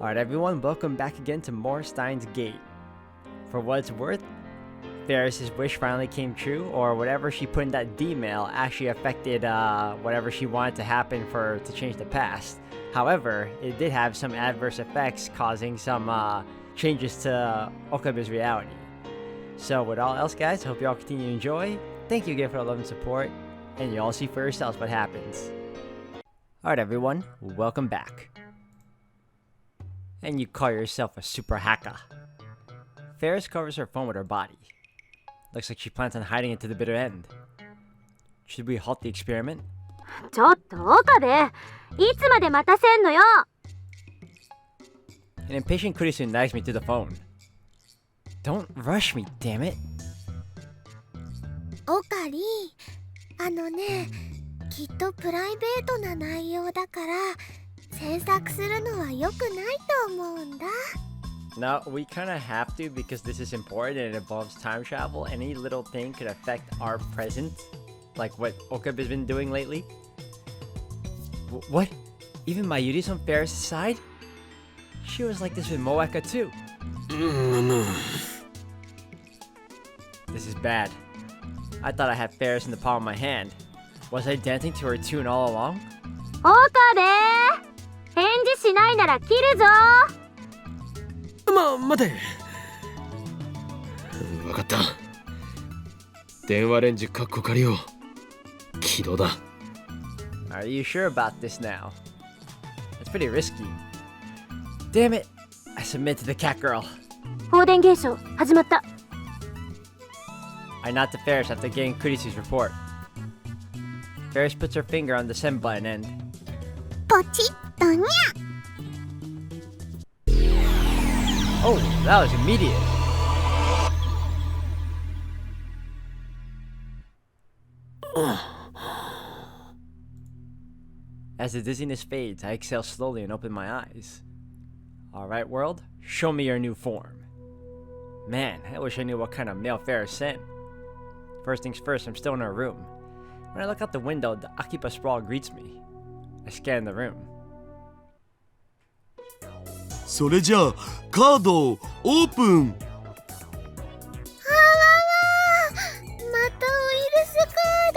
Alright everyone, welcome back again to more Steins Gate. For what it's worth, Ferris's wish finally came true, or whatever she put in that D-mail actually affected whatever she wanted to happen to change the past. However, it did have some adverse effects causing some changes to Okabe's reality. So with all else guys, I hope you all continue to enjoy. Thank you again for the love and support, and you all see for yourselves what happens. Alright everyone, welcome back. And you call yourself a super hacker. Ferris covers her phone with her body. Looks like she plans on hiding it to the bitter end. Should we halt the experiment? ちょっと岡部、いつまで待たせんのよ。 An impatient Kurisu nags me through the phone. Don't rush me, damn it. オカリ、ね、きっとプライベートな内容だから詮索するのは良くないと思うんだ。 No, we kinda have to because this is important and it involves time travel. Any little thing could affect our present, like what Okabe's been doing lately. What? Even Mayuri's on Ferris' side? She was like this with Moeka too. This is bad. I thought I had Ferris in the palm of my hand. Was I dancing to her tune all along? 岡部、返事しないなら切るぞ。待て。わかった。電話レンジカッコ仮を起動だ。Are you sure about this now? It's pretty risky. Damn it! I submit to the cat girl. 放電現象始まった。 I nod to Ferris after getting Kurisu's report. Ferris puts her finger on the send button and... ポチッとにゃ。 Oh, that was immediate. As the dizziness fades, I exhale slowly and open my eyes. Alright world, show me your new form. Man, I wish I knew what kind of mail Ferris sent. First things first, I'm still in her room. When I look out the window, the Akiba sprawl greets me. I scan the room. それじゃあカードをオープン。またウイルスカー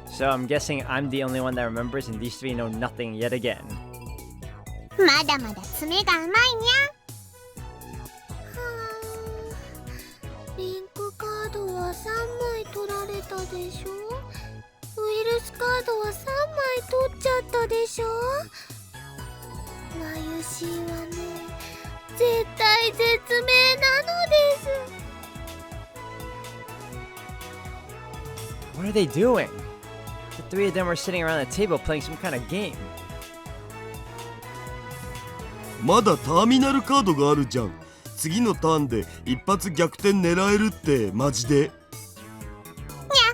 ド。 So I'm guessing I'm the only one that remembers and these three know nothing yet again. まだまだ爪が甘いにゃ。リンクカードは3枚取られたでしょ。ウイルスカードは3枚取っちゃったでしょ。マユシーはね、絶体絶命なのです。 What are they doing? The three of them were sitting around the table playing some kind of game. まだターミナルカードがあるじゃん。次のターンで一発逆転狙えるってマジで。にゃ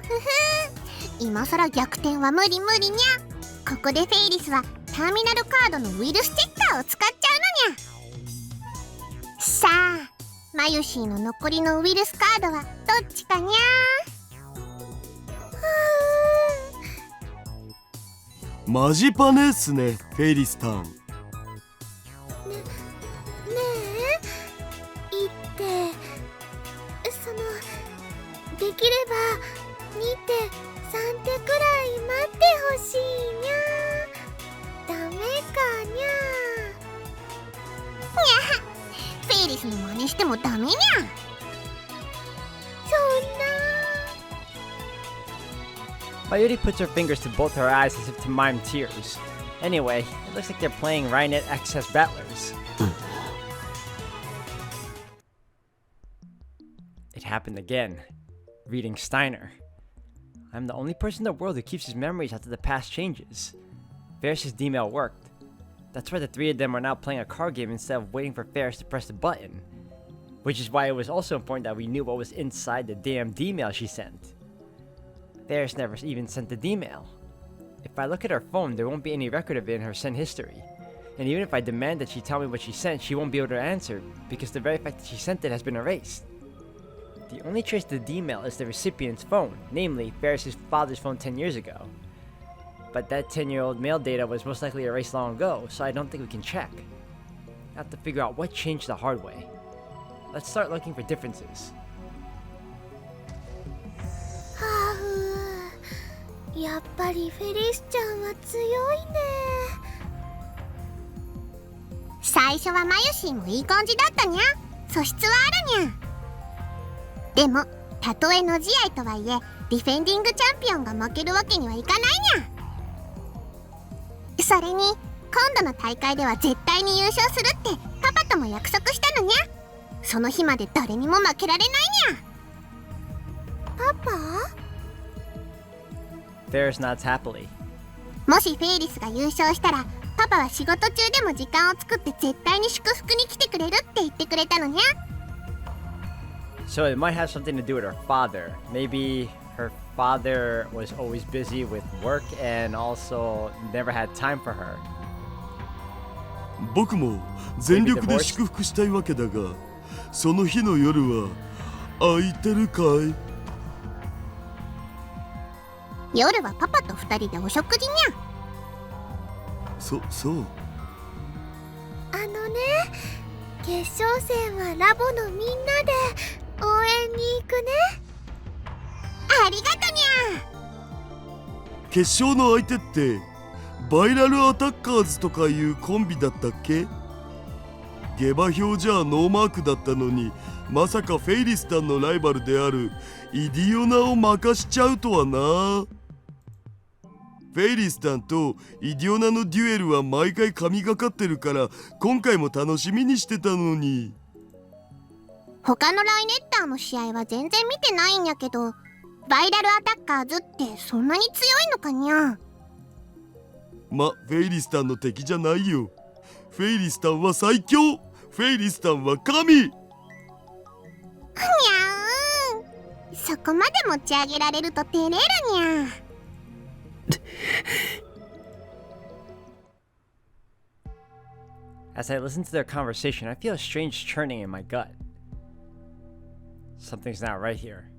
ふふ、今さら逆転は無理無理にゃ。ここでフェイリスはターミナルカードのウイルスチェッカーを使っちゃうのにゃ。さあ、マユシーの残りのウイルスカードはどっちかにゃ。マジパネっすね、フェイリスターン。できれば2手3手くらい待ってほしいにゃ。ダメかにゃ。にゃ、フェイリスの真似してもダメにゃ。そんな。 Mayuri puts her fingers to both her eyes as if to mime tears. Anyway, it looks like they're playing Rhinet Excess Battlers. It happened again. Reading Steiner. I'm the only person in the world who keeps his memories after the past changes. Ferris's D-mail worked. That's why the three of them are now playing a card game instead of waiting for Ferris to press the button. Which is why it was also important that we knew what was inside the damn D-mail she sent. Ferris never even sent the D-mail. If I look at her phone, there won't be any record of it in her send history. And even if I demand that she tell me what she sent, she won't be able to answer because the very fact that she sent it has been erased. The only trace of the D-mail is the recipient's phone, namely Ferris' father's phone 10 years ago. But that 10-year-old male data was most likely erased long ago, so I don't think we can check. I have to figure out what changed the hard way. Let's start looking for differences. ハーフ、やっぱりフェリスちゃんは強いね。最初はマユシーもいい感じだったにゃ。素質はあるにゃ。でもたとえの試合とはいえディフェンディングチャンピオンが負けるわけにはいかないにゃ。それに今度の大会では絶対に優勝するってパパとも約束したのにゃ。その日まで誰にも負けられないにゃ。パパ？ Ferris nods happily. もしフェイリスが優勝したらパパは仕事中でも時間を作って絶対に祝福に来てくれるって言ってくれたのにゃ。 So it might have something to do with her father. Maybe her father was always busy with work and also never had time for her. 僕も全力で祝福したいわけだが、その日の夜は空いてるかい？夜はパパと2人でお食事にゃ。そう。決勝戦はラボのみんなで応援に行くね。ありがとにゃ。決勝の相手ってバイラルアタッカーズとかいうコンビだったっけ？下馬評じゃノーマークだったのに、まさかフェイリスタンのライバルであるイディオナを任しちゃうとはな。フェイリスタンとイディオナのデュエルは毎回神がかってるから今回も楽しみにしてたのに。他のライネッターの試合は全然見てないんやけど、バイラルアタッカーズってそんなに強いのかにゃ。フェイリスタンの敵じゃないよ。フェイリスタンは最強。フェイリスタンは神。にゃーん、そこまで持ち上げられると照れるにゃ。As I listen to their conversation, I feel a strange churning in my gut. Something's not right here.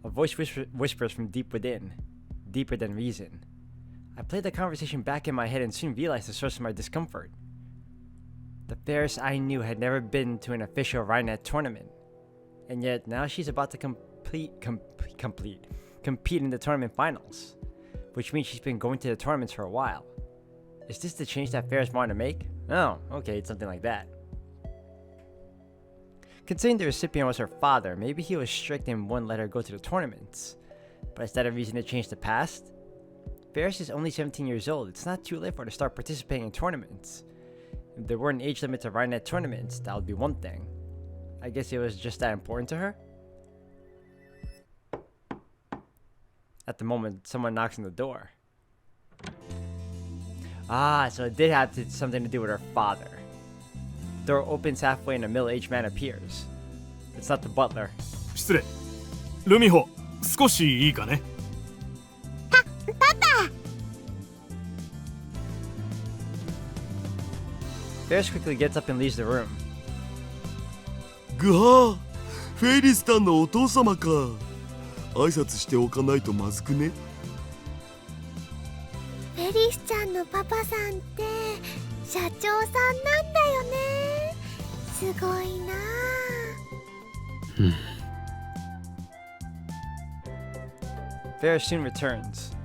A voice whispers from deep within, deeper than reason. I played the conversation back in my head and soon realized the source of my discomfort. The Ferris I knew had never been to an official Rhinet tournament, and yet now she's about to compete in the tournament finals, which means she's been going to the tournaments for a while. Is this the change that Ferris wanted to make? Oh, okay, it's something like that. Considering the recipient was her father, maybe he was strict and wouldn't let her go to the tournaments. But is that a reason to change the past? Ferris is only 17 years old. It's not too late for her to start participating in tournaments. If there were an age limit to Rhinet tournaments, that would be one thing. I guess it was just that important to her? At the moment, someone knocks on the door. Ah, so it did have something to do with her father. The door opens halfway and a middle-aged man appears. It's not the butler. 失礼。ルミホ、少しいいかね。パパ。Ferris quickly gets up and leaves the room. ぐはー、フェイリスタンのお父様か。挨拶しておかないとまずくね。フェリスちゃんのパパさんって社長さんなんだよね。すごいな。Ferris soon returns.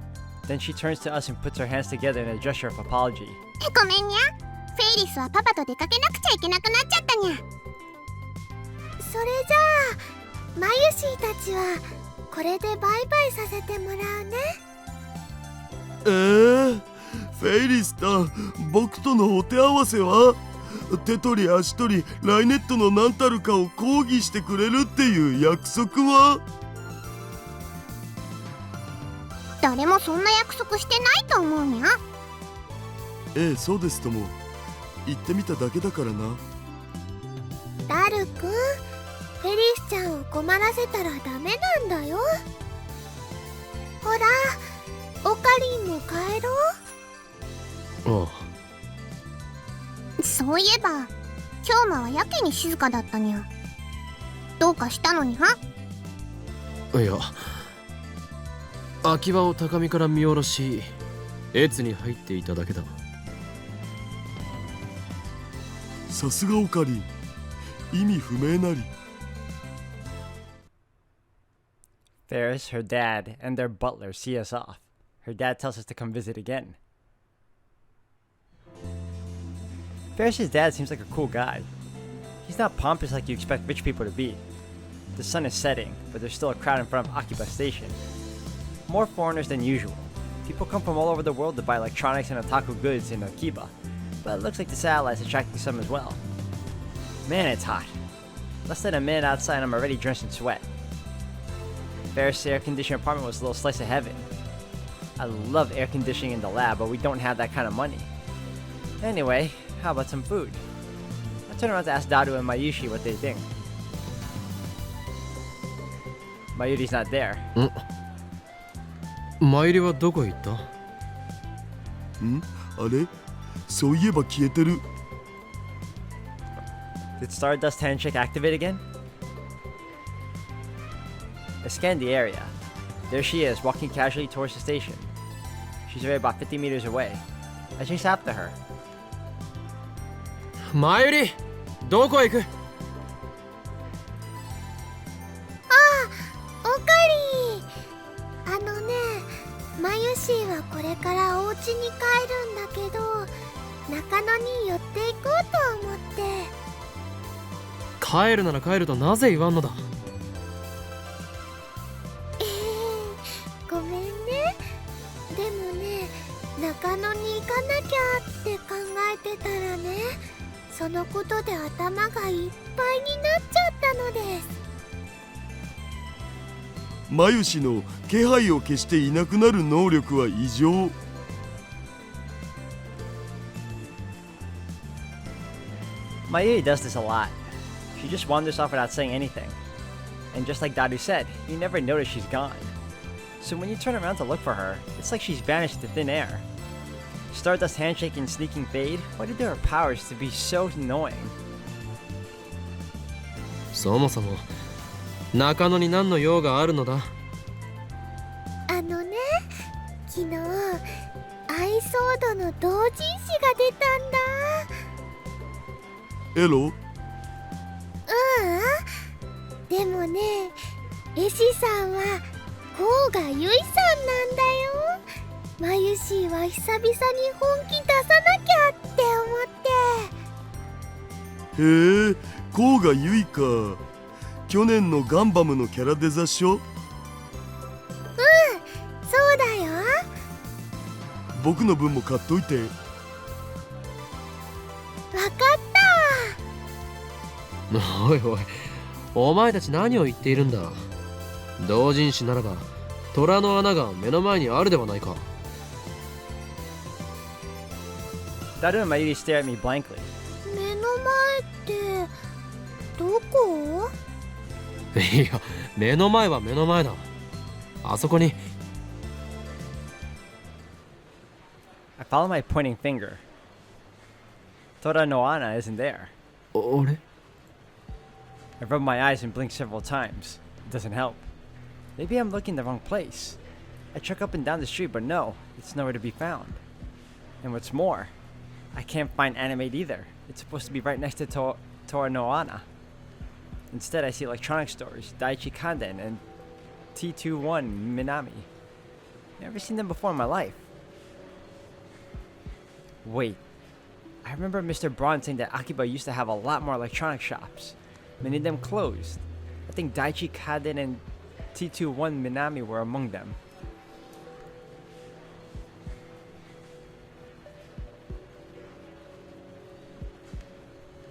Then she turns to us and puts her hands together in a gesture of apology. ごめんにゃ。フェイリスはパパと出かけなくちゃいけなくなっちゃったにゃ。それじゃあマユシーたちはこれでバイバイさせてもらうね。フェイリスタン、僕とのお手合わせは？手取り足取りライネットの何たるかを抗議してくれるっていう約束は？誰もそんな約束してないと思うにゃ。そうですとも。言ってみただけだからな。ダルくん、フェリスちゃんを困らせたらダメなんだよ。ほら、オカリンも帰ろう。あそういえば今日はやけに静かだったにゃ。どうかしたのにゃ？あ、いや、空き場を高みから見下ろし越に入っていただけだ。さすがオカリン、意味不明なり。 Ferris, her dad, and their butler see us off. Her dad tells us to come visit again. Ferris's dad seems like a cool guy. He's not pompous like you expect rich people to be. The sun is setting, but there's still a crowd in front of Akiba Station. More foreigners than usual. People come from all over the world to buy electronics and otaku goods in Akiba, but it looks like the satellite's attracting some as well. Man, it's hot. Less than a minute outside and I'm already drenched in sweat. Ferris' air-conditioned apartment was a little slice of heaven. I love air conditioning in the lab, but we don't have that kind of money. Anyway, how about some food? I turn around to ask Daru and Mayushi what they think. Mayuri's not there. マユリはどこへ行った？あれ、そういえば消えてる。 Did Stardust Handshake activate again? I scanned the area. There she is, walking casually towards the station. She's already about 50 meters away. I chase after her. マユリ、どこへ行く？オカリン、マユシーはこれからお家に帰るんだけど、中野に寄っていこうと思って。帰るなら帰るとなぜ言わんのだ？ごめんね。でもね、中野に行かなきゃって考えてたらね、そのことで頭がいっぱいになっちゃったのです。マユシの気配を消していなくなる能力は異常。 Mayuri does this a lot. She just wanders off without saying anything. And just like Daru said, you never notice she's gone. So when you turn around to look for her, it's like she's vanished into thin air. Stardust Handshake and Sneaking Fade, why did their powers to be so annoying? そもそも中野に何の用があるのだ？昨日アイソードの同人誌が出たんだ。エロ？でもね、絵師さんは甲賀ゆいさんなんだよ。マユシーは久々に本気出さなきゃって思って。へえ、甲賀ゆいか。去年のガンバムのキャラデザっしょ？そうだよ。僕の分も買っといて。わかったわ。おいおい、お前たち何を言っているんだ？同人誌ならば虎の穴が目の前にあるではないか。Daru and Mayuri stare at me blankly. 目の前ってどこ？いや、目の前は目の前だ。あそこに。I follow my pointing finger. Tora no Ana isn't there. あれ？ I rub my eyes and blink several times. It doesn't help. Maybe I'm looking in the wrong place. I check up and down the street, but no, it's nowhere to be found. And what's more, I can't find Animate either. It's supposed to be right next to Tora no Ana. Instead, I see electronic stores, Daiichi Kanden and T21 Minami. Never seen them before in my life. Wait, I remember Mr. Braun saying that Akiba used to have a lot more electronic shops. Many of them closed. I think Daiichi Kanden and T21 Minami were among them.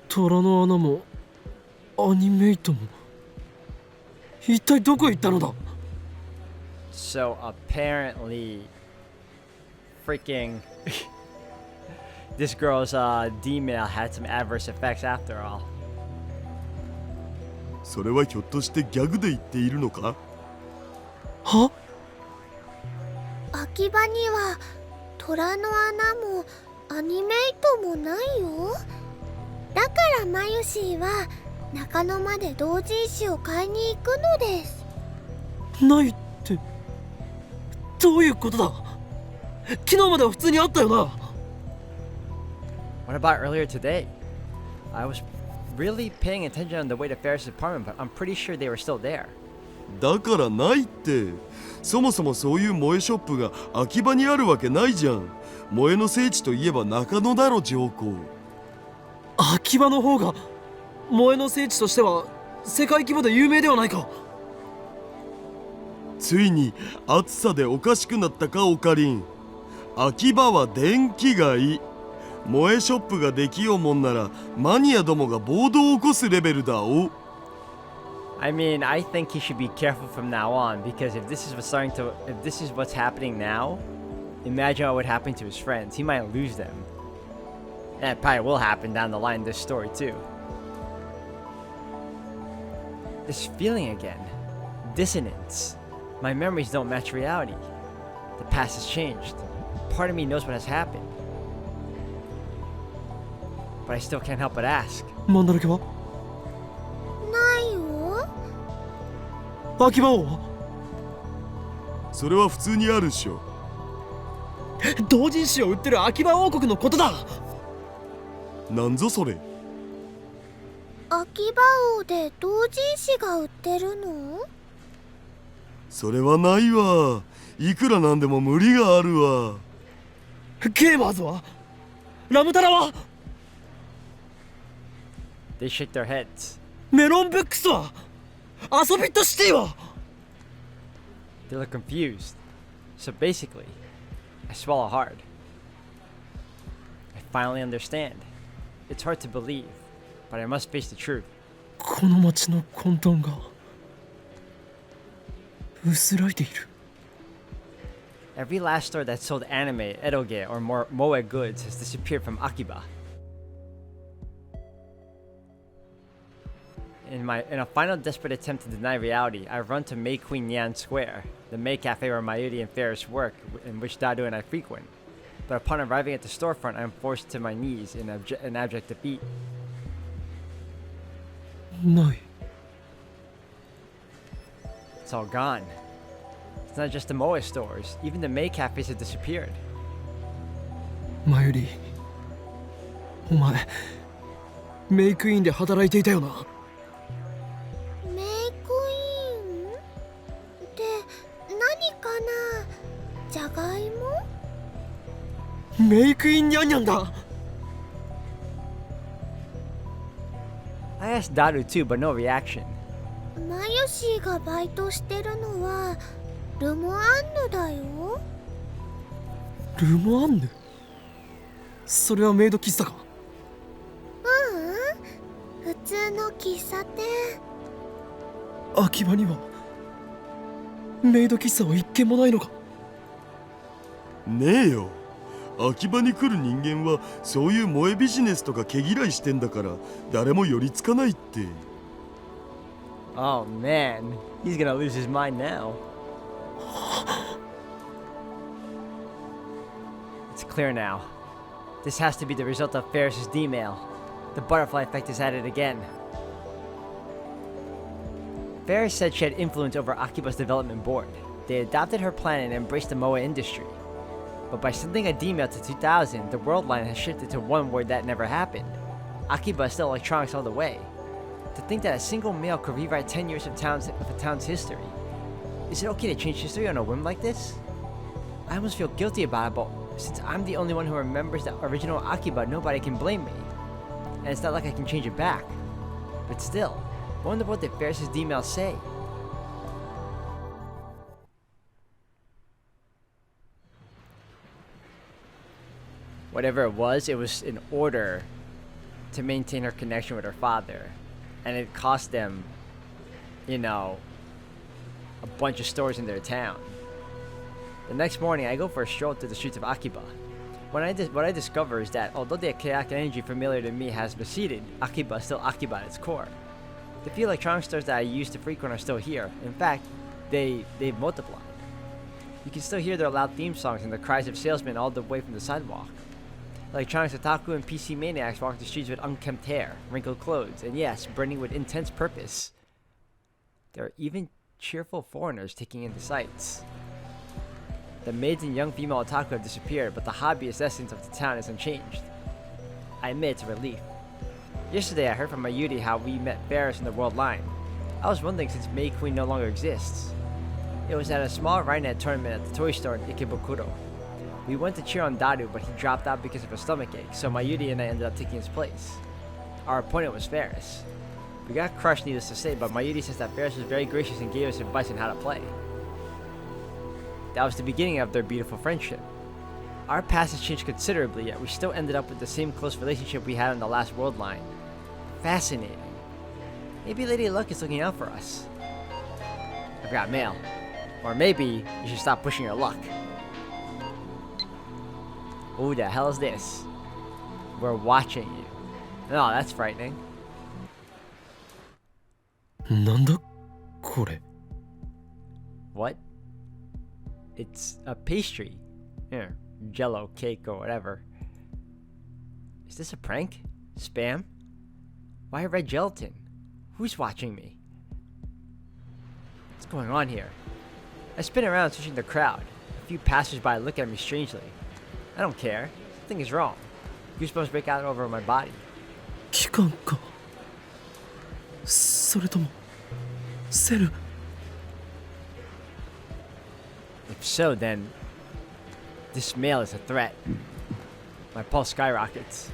虎の穴もアニメイトも一体どこへ行ったのだ？ So apparently, freaking this girl's D-mail had some adverse effects after all. それはひょっとしてギャグで言っているのか？は？秋葉には虎の穴もアニメイトもないよ。だからマユシーは中野まで同人誌を買いに行くのです。ないってどういうことだ。昨日までは普通にあったよな。 What about earlier today? I was really paying attention on the way to Ferris's apartment, but I'm pretty sure they were still there. だからないって。そもそもそういう萌えショップが秋葉にあるわけないじゃん。萌えの聖地といえば中野だろ、上皇。秋葉の方が萌えの聖地としては世界規模で有名ではないか。ついに暑さでおかしくなったか、オカリン。秋葉は電気街。萌えショップができようもんならマニアどもが暴動を起こすレベルだお。I mean, I think he should be careful from now on, because if this is what's happening now, imagine what would happen to his friends. He might lose them. And it probably will happen down the line in this story too. This feeling again. Dissonance. My memories don't match reality. The past has changed. Part of me knows what has happened. But I still can't help but ask. マンダラケは？ないよ。秋葉王？それは普通にあるっしょ。同人誌を売ってる秋葉王国のことだ。なんぞそれ。秋葉王で同人誌が売ってるの？それはないわ。いくらなんでも無理があるわ。ゲーマーズは？ラムタラは？ They shake their heads. メロンブックスは？アソビットシティは？ They look confused. So basically, I swallow hard. I finally understand. It's hard to believe, but I must face the truth. この街の混沌が薄らいでいる。 Every last store that sold anime, eroge, or more moe goods has disappeared from Akiba. In a final desperate attempt to deny reality, I run to Mei Queen Yan Square, the Mei Cafe where Mayuri and Ferris work, and which Dado and I frequent. But upon arriving at the storefront, I am forced to my knees in abject defeat. ない。 It's all gone. It's not just the Moe stores, even the Mei cafes have disappeared. マユリ、お前メイクインで働いていたよな。メイクインって何かな？じゃがいも？メイクインニャンニャンだ。 I asked Daru too, but no reaction. マヨシーがバイトしてるのはルモアンヌだよ。ルモアンヌ？それはメイド喫茶か？ううん、普通の喫茶店。秋葉にはメイド喫茶は一軒もないのか？ねえよ。秋葉に来る人間はそういう萌えビジネスとか毛嫌いしてんだから誰も寄りつかないって。 Oh man, he's gonna lose his mind now. It's clear now. This has to be the result of Ferris's D-mail. The butterfly effect is at it again. Ferris said she had influence over Akiba's development board. They adopted her plan and embraced the MOA industry. But by sending a D-mail to 2000, the Worldline has shifted to one where that never happened. Akiba is still electronics all the way. To think that a single mail could rewrite 10 years of a town's history. Is it okay to change history on a whim like this? I almost feel guilty about it, but since I'm the only one who remembers the original Akiba, nobody can blame me. And it's not like I can change it back. But still, what in the world did Ferris's D-mail say? Whatever it was in order to maintain her connection with her father. And it cost them, you know, a bunch of stores in their town. The next morning, I go for a stroll through the streets of Akiba. What I discover is that although the chaotic energy familiar to me has receded, Akiba is still Akiba at its core. The few electronic stores that I used to frequent are still here. In fact, they've multiplied. You can still hear their loud theme songs and the cries of salesmen all the way from the sidewalk. Electronics otaku and PC maniacs walk the streets with unkempt hair, wrinkled clothes, and yes, burning with intense purpose. There are even cheerful foreigners taking in the sights. The maids and young female otaku have disappeared, but the hobbyist essence of the town is unchanged. I admit it's a relief. Yesterday I heard from Mayuri how we met Ferris in the Worldline. I was wondering since May Queen no longer exists. It was at a small Rhinet tournament at the toy store in Ikebukuro. We went to cheer on Daru, but he dropped out because of a stomachache, so Mayuri and I ended up taking his place. Our opponent was Ferris. We got crushed, needless to say, but Mayuri says that Ferris was very gracious and gave us advice on how to play. That was the beginning of their beautiful friendship. Our past has changed considerably, yet we still ended up with the same close relationship we had on the last Worldline. Fascinating. Maybe Lady Luck is looking out for us. I've got mail. Or maybe you should stop pushing your luck. Who the hell is this? We're watching you. No, that's frightening. なんだこれ What? It's a pastry. Here, jello, cake, or whatever. Is this a prank? Spam? Why red gelatin? Who's watching me? What's going on here? I spin around searching the crowd. A few passersby look at me strangely. I don't care. Something is wrong. Goosebumps break out over my body. 機関かそれともセル If so, then this mail is a threat. My pulse skyrockets.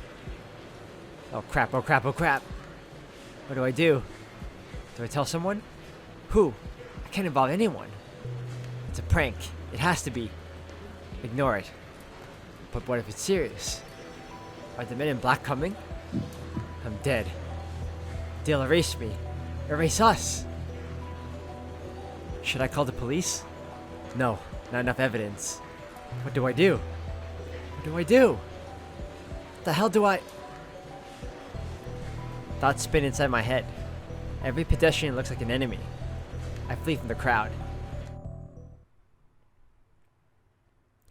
Oh crap, oh crap, oh crap. What do I do? Do I tell someone? Who? I can't involve anyone. It's a prank. It has to be. Ignore it. But what if it's serious? Are the men in black coming? I'm dead. They'll erase me. Erase us. Should I call the police? No, not enough evidence. What do I do? What do I do? What the hell do I... Thoughts spin inside my head. Every pedestrian looks like an enemy. I flee from the crowd.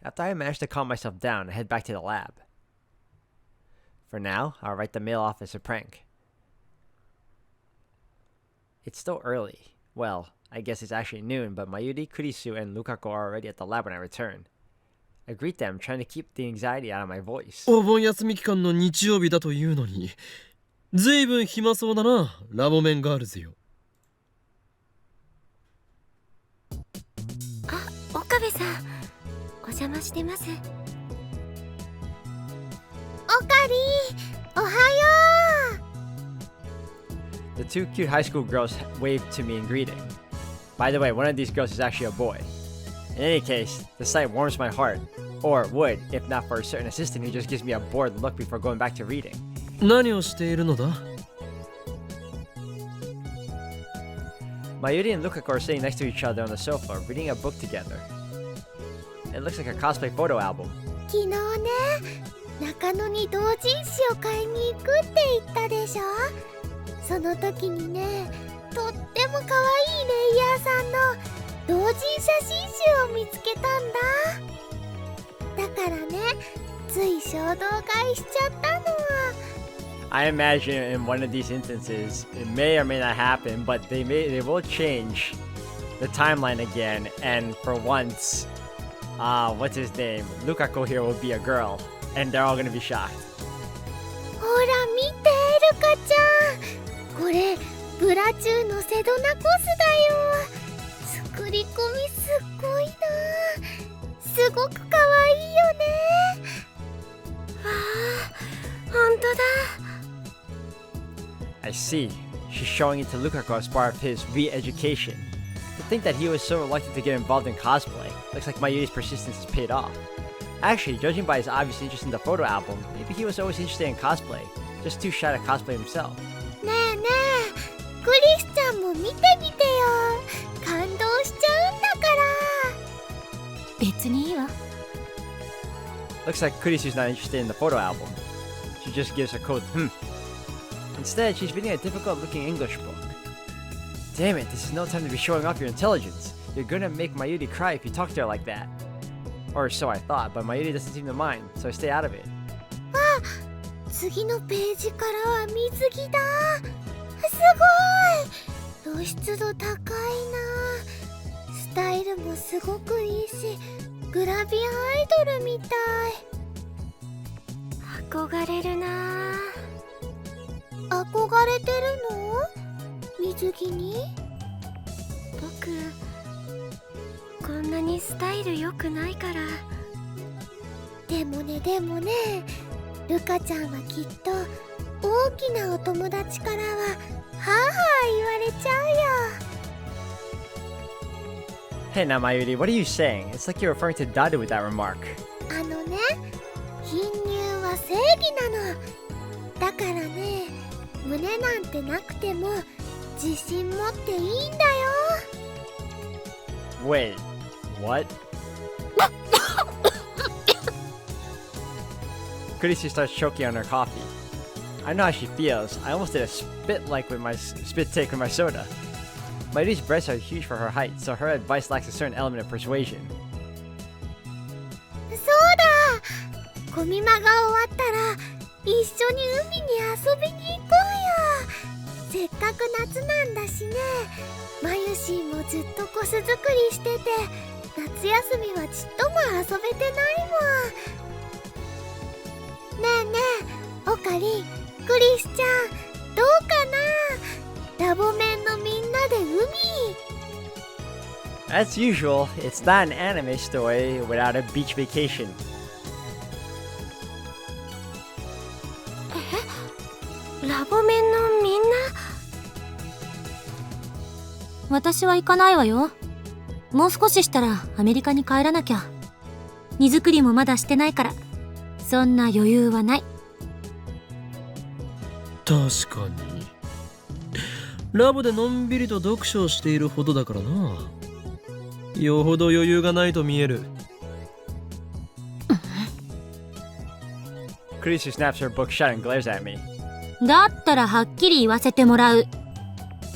After I manage to calm myself down, I head back to the lab. For now, I'll write the mail off as a prank. It's still early. Well, I guess it's actually noon, but Mayuri, Kurisu, and Lukako are already at the lab when I return. I greet them, trying to keep the anxiety out of my voice. お盆休み期間の日曜日だというのにずいぶん暇そうだなラボメンガールズよあ、岡部さんお邪魔してます。おかりおはよう The two cute high school girls waved to me in greeting. By the way, one of these girls is actually a boy. In any case, the sight warms my heart. Or would, if not for a certain assistant who just gives me a bored look before going back to reading. 何をしているのだ Mayuri and Lukako are sitting next to each other on the sofa, reading a book together. It looks like a cosplay photo album. 昨日ね中野に同人誌を買いに行くって言ったでしょその時にねとっても可愛いレイヤーさんの同人写真集を見つけたんだだからねつい衝動買いしちゃったの I imagine in one of these instances, it may or may not happen, but they will change the timeline again, and for once, what's his name? Lukako here will be a girl, and they're all gonna be shocked. ほら見てルカちゃんこれブラチューのセドナコスだよ作り込みすっごいなすごく可愛いよねわあほんとだ I see. She's showing it to Lukako as part of his re-education. To think that he was so reluctant to get involved in cosplay, looks like Mayuri's persistence has paid off. Actually, judging by his obvious interest in the photo album, maybe he was always interested in cosplay, just too shy to cosplay himself. ねえねえクリスちゃんも見てみてよ感動しちゃうんだから別にいいわ。 Looks like Kurisu's not interested in the photo album. She just gives a cold Instead, she's reading a difficult-looking English book. Damn it, this is no time to be showing off your intelligence. You're gonna make Mayuri cry if you talk to her like that. Or so I thought, but Mayuri doesn't seem to mind, so I stay out of it. あ次のページからは水着だすごい露出度高いなスタイルもすごくいいしグラビアアイドルみたい。憧れるな。憧れてるの？水着に？僕こんなにスタイル良くないから。でもねルカちゃんはきっと大きなお友達からははぁ言われちゃうよ。 Hey now, Mayuri, what are you saying? It's like you're referring to Dadu with that remark. あのね、貧乳は正義なの。だからね、胸なんてなくても自信持っていいんだよ。 Wait, what? Kurisu starts choking on her coffee. I know how she feels. I almost did a spit take with my soda. Mayuri's breasts are huge for her height, so her advice lacks a certain element of persuasion. そうだ、コミマが終わったら一緒に海に遊びに行こうよ。せっかく夏なんだしね。マユシーもずっとコス作りしてて、夏休みはちっとも遊べてないもん。ねえねえ、オカリン、クリスちゃん、どうかな？ラボメンのみんなで海。 As usual, it's not an anime story without a beach vacation. ラボメンのみんな？私は行かないわよ。もう少ししたらアメリカに帰らなきゃ。荷造りもまだしてないから、そんな余裕はない。確かにラボでのんびりと読書をしているほどだからな。よほど余裕がないと見える。Kurisu snaps her book shut and glares at me. だったらはっきり言わせてもらう。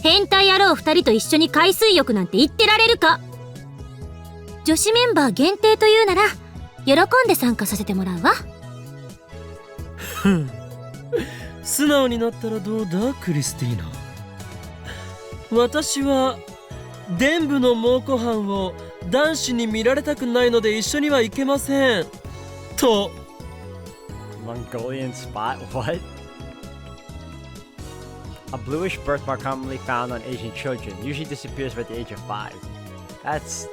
変態野郎2人と一緒に海水浴なんて言ってられるか。女子メンバー限定というなら喜んで参加させてもらうわ。素直になったらどうだクリスティーナ。私は伝部の猛虎犯を男子に見られたくないので一緒には行けませんと。 Mongolian spot? What? A bluish birthmark commonly found on Asian children usually disappears by the age of 5. That's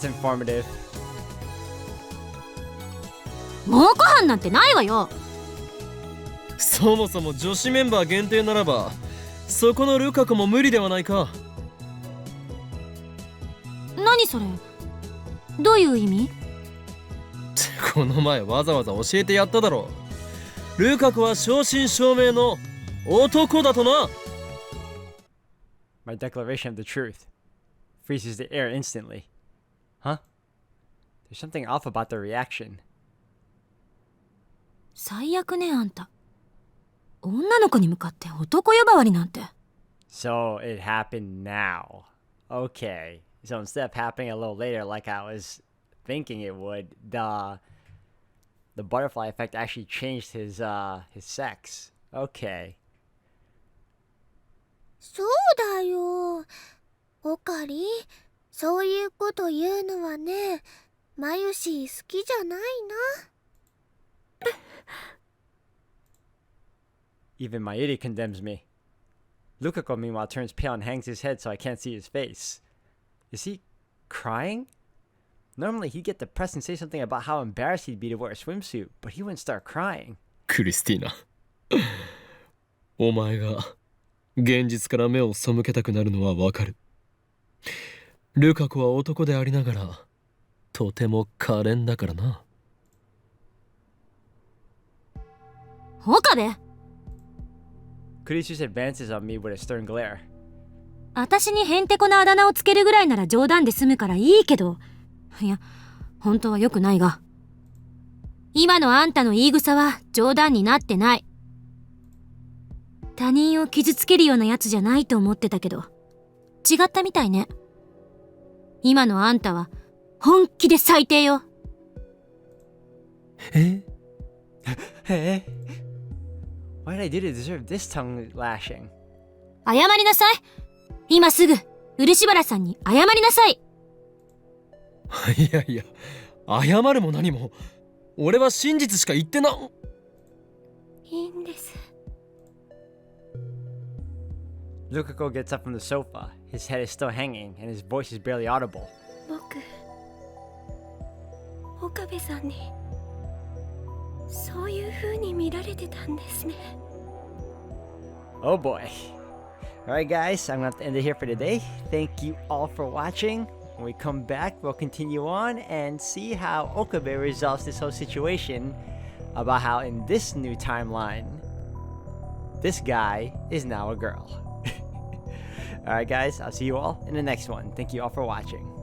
informative. 猛虎犯なんてないわよ。そもそも女子メンバー限定ならばそこのルカ子も無理ではないか。何それ、どういう意味？この前わざわざ教えてやっただろう。ルカ子は正真正銘の男だとな。 My declaration of the truth freezes the air instantly. Huh? There's something off about their reaction. 最悪ね、あんた。女の子に向かって男呼ばわりなんて。 So it happened now. Okay. So instead of happening a little later like I was thinking it would, the butterfly effect actually changed his sex. Okay. そうだよ。オカリ、そういうこと言うのはね、マユシー好きじゃないな。Even Mayuri condemns me. Lukako, meanwhile, turns pale and hangs his head so I can't see his face. Is he crying? Normally, he'd get depressed and say something about how embarrassed he'd be to wear a swimsuit, but he wouldn't start crying. クリスティーナお前が現実から目を背けたくなるのはわかる。ルカ子は男でありながらとても可憐だからな。岡部、Kurisu advances on me with a stern glare. 私にへんてこなあだ名をつけるぐらいなら冗談で済むからいいけど、いや本当は良くないが、今のあんたの言い草は冗談になってない。他人を傷つけるようなやつじゃないと思ってたけど違ったみたいね。今のあんたは本気で最低よ。Hey? What did I do to deserve this tongue lashing? 謝りなさい。今すぐ漆原さんに謝りなさい。いやいや、謝るも何も。俺は真実しか言ってな。いいんです。 Lukaku gets up from the sofa. His head is still hanging, and his voice is barely audible. 僕岡部さんにそういう風に見られてたんですね。 Oh boy. Alright guys, I'm gonna have to end it here for today. Thank you all for watching. When we come back, we'll continue on and see how Okabe resolves this whole situation about how in this new timeline, this guy is now a girl. Alright guys, I'll see you all in the next one. Thank you all for watching.